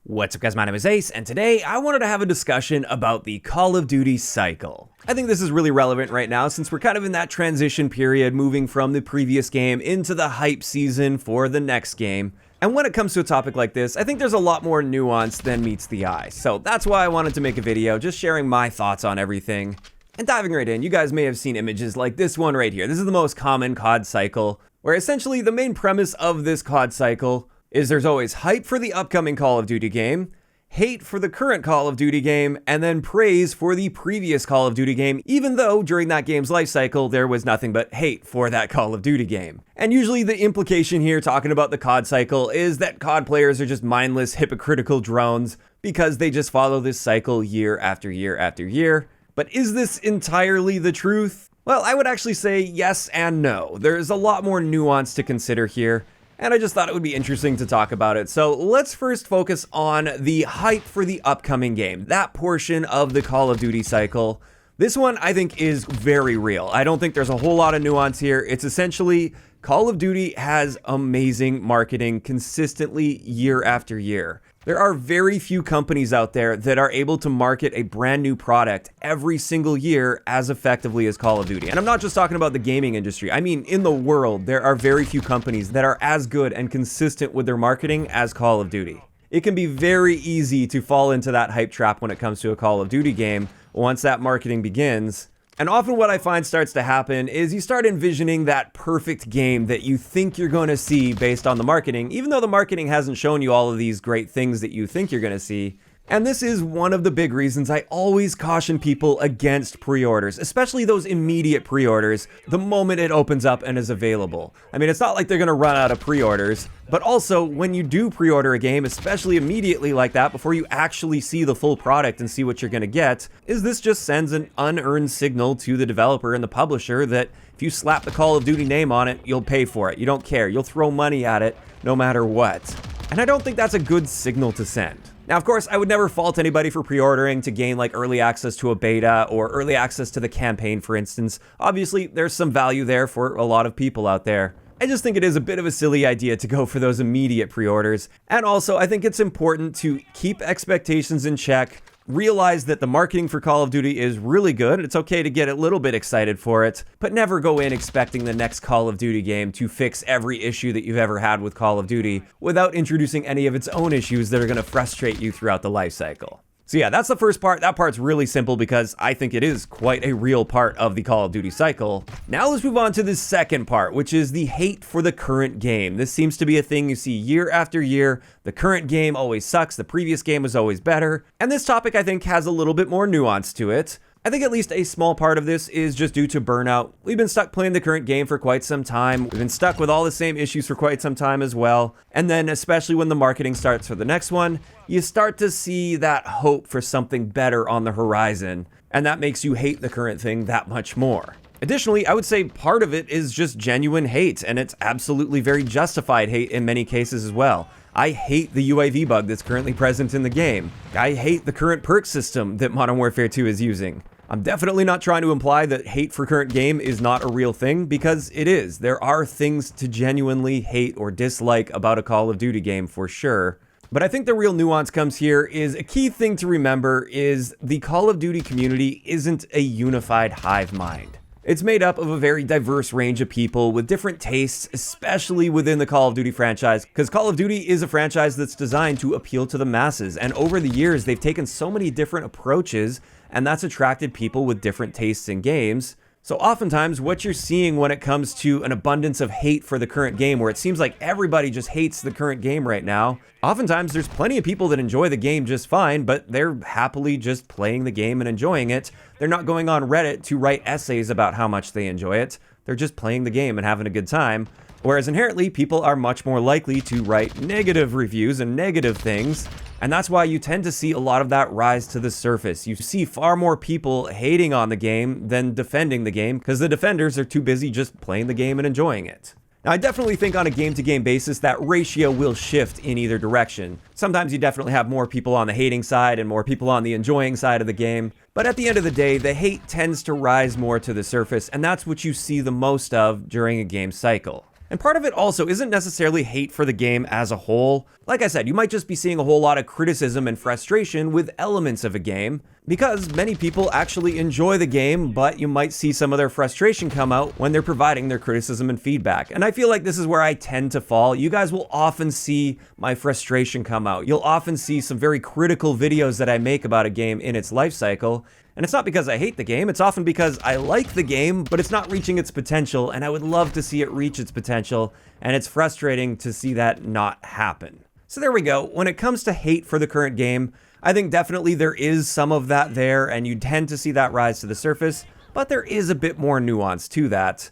What's up guys, my name is Ace, and today I wanted to have a discussion about the Call of Duty cycle. I think this is really relevant right now since we're kind of in that transition period moving from the previous game into the hype season for the next game. And when it comes to a topic like this, I think there's a lot more nuance than meets the eye. So that's why I wanted to make a video just sharing my thoughts on everything. And diving right in, you guys may have seen images like this one right here. This is the most common COD cycle, where essentially the main premise of this COD cycle is there's always hype for the upcoming Call of Duty game, hate for the current Call of Duty game, and then praise for the previous Call of Duty game, even though during that game's life cycle there was nothing but hate for that Call of Duty game. And usually the implication here talking about the COD cycle is that COD players are just mindless, hypocritical drones because they just follow this cycle year after year after year. But is this entirely the truth? Well, I would actually say yes and no. There's a lot more nuance to consider here, and I just thought it would be interesting to talk about it. So let's first focus on the hype for the upcoming game, that portion of the Call of Duty cycle. This one I think is very real. I don't think there's a whole lot of nuance here. It's essentially Call of Duty has amazing marketing consistently year after year. There are very few companies out there that are able to market a brand new product every single year as effectively as Call of Duty. And I'm not just talking about the gaming industry. I mean, in the world, there are very few companies that are as good and consistent with their marketing as Call of Duty. It can be very easy to fall into that hype trap when it comes to a Call of Duty game once that marketing begins. And often what I find starts to happen is you start envisioning that perfect game that you think you're going to see based on the marketing, even though the marketing hasn't shown you all of these great things that you think you're going to see. And this is one of the big reasons I always caution people against pre-orders, especially those immediate pre-orders, the moment it opens up and is available. I mean, it's not like they're going to run out of pre-orders, but also when you do pre-order a game, especially immediately like that, before you actually see the full product and see what you're going to get, this just sends an unearned signal to the developer and the publisher that if you slap the Call of Duty name on it, you'll pay for it. You don't care. You'll throw money at it no matter what. And I don't think that's a good signal to send. Now, of course, I would never fault anybody for pre-ordering to gain like early access to a beta or early access to the campaign, for instance. Obviously, there's some value there for a lot of people out there. I just think it is a bit of a silly idea to go for those immediate pre-orders. And also, I think it's important to keep expectations in check, realize that the marketing for Call of Duty is really good. It's okay to get a little bit excited for it, but never go in expecting the next Call of Duty game to fix every issue that you've ever had with Call of Duty without introducing any of its own issues that are going to frustrate you throughout the life cycle. So yeah, that's the first part. That part's really simple because I think it is quite a real part of the Call of Duty cycle. Now let's move on to the second part, which is the hate for the current game. This seems to be a thing you see year after year. The current game always sucks. The previous game was always better. And this topic, I think, has a little bit more nuance to it. I think at least a small part of this is just due to burnout. We've been stuck playing the current game for quite some time. We've been stuck with all the same issues for quite some time as well. And then especially when the marketing starts for the next one, you start to see that hope for something better on the horizon. And that makes you hate the current thing that much more. Additionally, I would say part of it is just genuine hate, and it's absolutely very justified hate in many cases as well. I hate the UAV bug that's currently present in the game. I hate the current perk system that Modern Warfare 2 is using. I'm definitely not trying to imply that hate for current game is not a real thing, because it is. There are things to genuinely hate or dislike about a Call of Duty game for sure. But I think the real nuance comes here is a key thing to remember is the Call of Duty community isn't a unified hive mind. It's made up of a very diverse range of people with different tastes, especially within the Call of Duty franchise, because Call of Duty is a franchise that's designed to appeal to the masses, and over the years they've taken so many different approaches, and that's attracted people with different tastes in games. So oftentimes what you're seeing when it comes to an abundance of hate for the current game, where it seems like everybody just hates the current game right now, oftentimes there's plenty of people that enjoy the game just fine, but they're happily just playing the game and enjoying it. They're not going on Reddit to write essays about how much they enjoy it. They're just playing the game and having a good time. Whereas inherently, people are much more likely to write negative reviews and negative things, and that's why you tend to see a lot of that rise to the surface. You see far more people hating on the game than defending the game, because the defenders are too busy just playing the game and enjoying it. Now, I definitely think on a game-to-game basis, that ratio will shift in either direction. Sometimes you definitely have more people on the hating side and more people on the enjoying side of the game, but at the end of the day, the hate tends to rise more to the surface, and that's what you see the most of during a game cycle. And part of it also isn't necessarily hate for the game as a whole. Like I said, you might just be seeing a whole lot of criticism and frustration with elements of a game, because many people actually enjoy the game, but you might see some of their frustration come out when they're providing their criticism and feedback. And I feel like this is where I tend to fall. You guys will often see my frustration come out. You'll often see some very critical videos that I make about a game in its life cycle. And it's not because I hate the game, it's often because I like the game, but it's not reaching its potential, and I would love to see it reach its potential, and it's frustrating to see that not happen. So there we go. When it comes to hate for the current game, I think definitely there is some of that there, and you tend to see that rise to the surface, but there is a bit more nuance to that.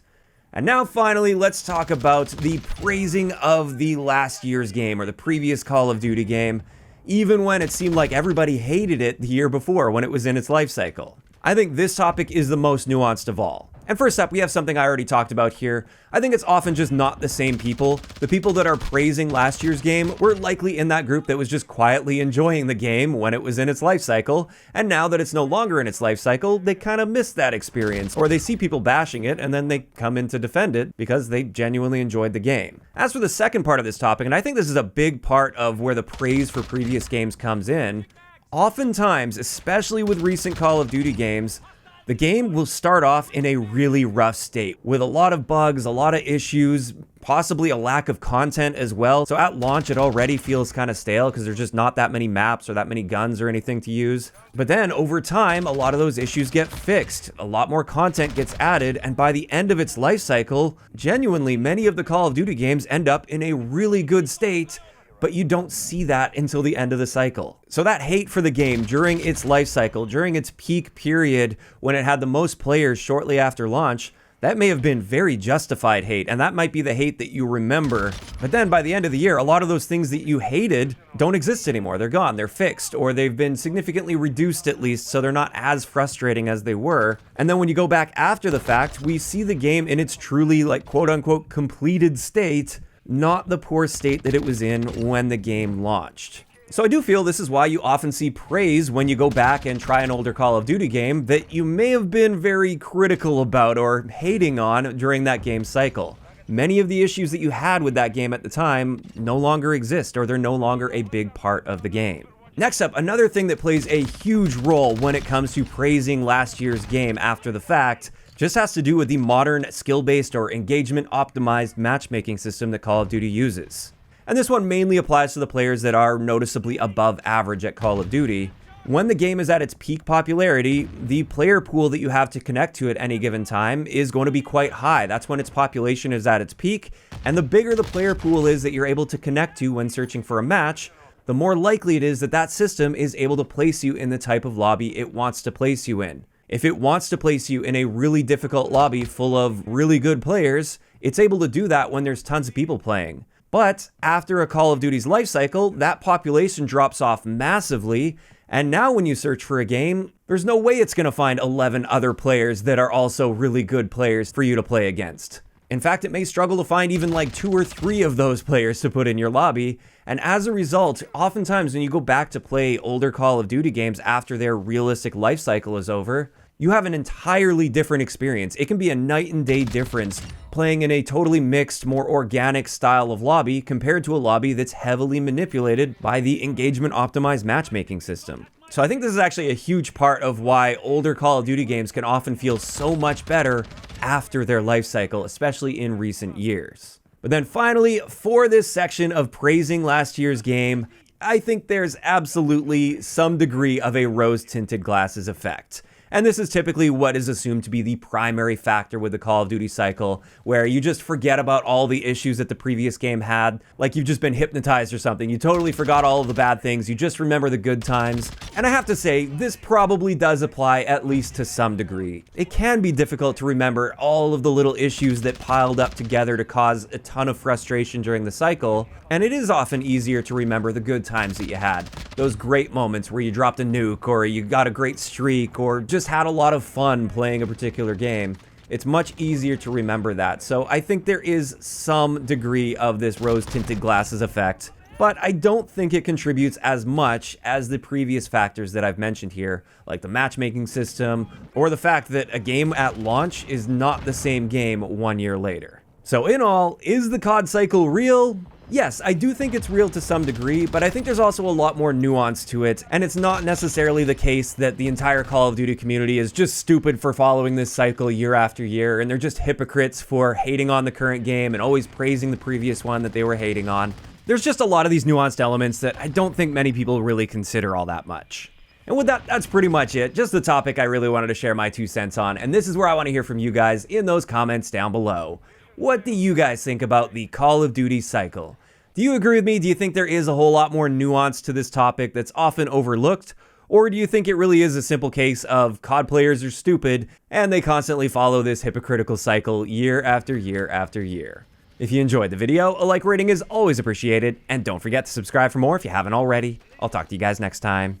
And now finally, let's talk about the praising of the last year's game, or the previous Call of Duty game, even when it seemed like everybody hated it the year before when it was in its life cycle. I think this topic is the most nuanced of all. And first up, we have something I already talked about here. I think it's often just not the same people. The people that are praising last year's game were likely in that group that was just quietly enjoying the game when it was in its life cycle, and now that it's no longer in its life cycle, they kind of miss that experience, or they see people bashing it and then they come in to defend it because they genuinely enjoyed the game. As for the second part of this topic, and I think this is a big part of where the praise for previous games comes in, oftentimes, especially with recent Call of Duty games, the game will start off in a really rough state with a lot of bugs, a lot of issues, possibly a lack of content as well. So at launch, it already feels kind of stale because there's just not that many maps or that many guns or anything to use. But then over time, a lot of those issues get fixed. A lot more content gets added. And by the end of its life cycle, genuinely, many of the Call of Duty games end up in a really good state, but you don't see that until the end of the cycle. So that hate for the game during its life cycle, during its peak period when it had the most players shortly after launch, that may have been very justified hate, and that might be the hate that you remember. But then by the end of the year, a lot of those things that you hated don't exist anymore. They're gone, they're fixed, or they've been significantly reduced at least, so they're not as frustrating as they were. And then when you go back after the fact, we see the game in its truly, like, quote-unquote completed state, not the poor state that it was in when the game launched. So I do feel this is why you often see praise when you go back and try an older Call of Duty game that you may have been very critical about or hating on during that game cycle. Many of the issues that you had with that game at the time no longer exist, or they're no longer a big part of the game. Next up, another thing that plays a huge role when it comes to praising last year's game after the fact just has to do with the modern skill-based or engagement-optimized matchmaking system that Call of Duty uses. And this one mainly applies to the players that are noticeably above average at Call of Duty. When the game is at its peak popularity, the player pool that you have to connect to at any given time is going to be quite high. That's when its population is at its peak, and the bigger the player pool is that you're able to connect to when searching for a match, the more likely it is that that system is able to place you in the type of lobby it wants to place you in. If it wants to place you in a really difficult lobby full of really good players, it's able to do that when there's tons of people playing. But after a Call of Duty's life cycle, that population drops off massively, and now when you search for a game, there's no way it's going to find 11 other players that are also really good players for you to play against. In fact, it may struggle to find even like 2 or 3 of those players to put in your lobby, and as a result, oftentimes when you go back to play older Call of Duty games after their realistic life cycle is over, you have an entirely different experience. It can be a night and day difference playing in a totally mixed, more organic style of lobby compared to a lobby that's heavily manipulated by the engagement-optimized matchmaking system. So I think this is actually a huge part of why older Call of Duty games can often feel so much better after their life cycle, especially in recent years. But then finally, for this section of praising last year's game, I think there's absolutely some degree of a rose-tinted glasses effect. And this is typically what is assumed to be the primary factor with the Call of Duty cycle, where you just forget about all the issues that the previous game had, like you've just been hypnotized or something. You totally forgot all of the bad things, you just remember the good times. And I have to say, this probably does apply at least to some degree. It can be difficult to remember all of the little issues that piled up together to cause a ton of frustration during the cycle, and it is often easier to remember the good times that you had. Those great moments where you dropped a nuke, or you got a great streak, or just had a lot of fun playing a particular game. It's much easier to remember that. So I think there is some degree of this rose-tinted glasses effect, but I don't think it contributes as much as the previous factors that I've mentioned here, like the matchmaking system, or the fact that a game at launch is not the same game 1 year later. So in all, is the CoD cycle real? Yes, I do think it's real to some degree, but I think there's also a lot more nuance to it, and it's not necessarily the case that the entire Call of Duty community is just stupid for following this cycle year after year, and they're just hypocrites for hating on the current game and always praising the previous one that they were hating on. There's just a lot of these nuanced elements that I don't think many people really consider all that much. And with that, that's pretty much it. Just the topic I really wanted to share my 2 cents on, and this is where I want to hear from you guys in those comments down below. What do you guys think about the Call of Duty cycle? Do you agree with me? Do you think there is a whole lot more nuance to this topic that's often overlooked? Or do you think it really is a simple case of COD players are stupid and they constantly follow this hypocritical cycle year after year after year? If you enjoyed the video, a like rating is always appreciated, and don't forget to subscribe for more if you haven't already. I'll talk to you guys next time.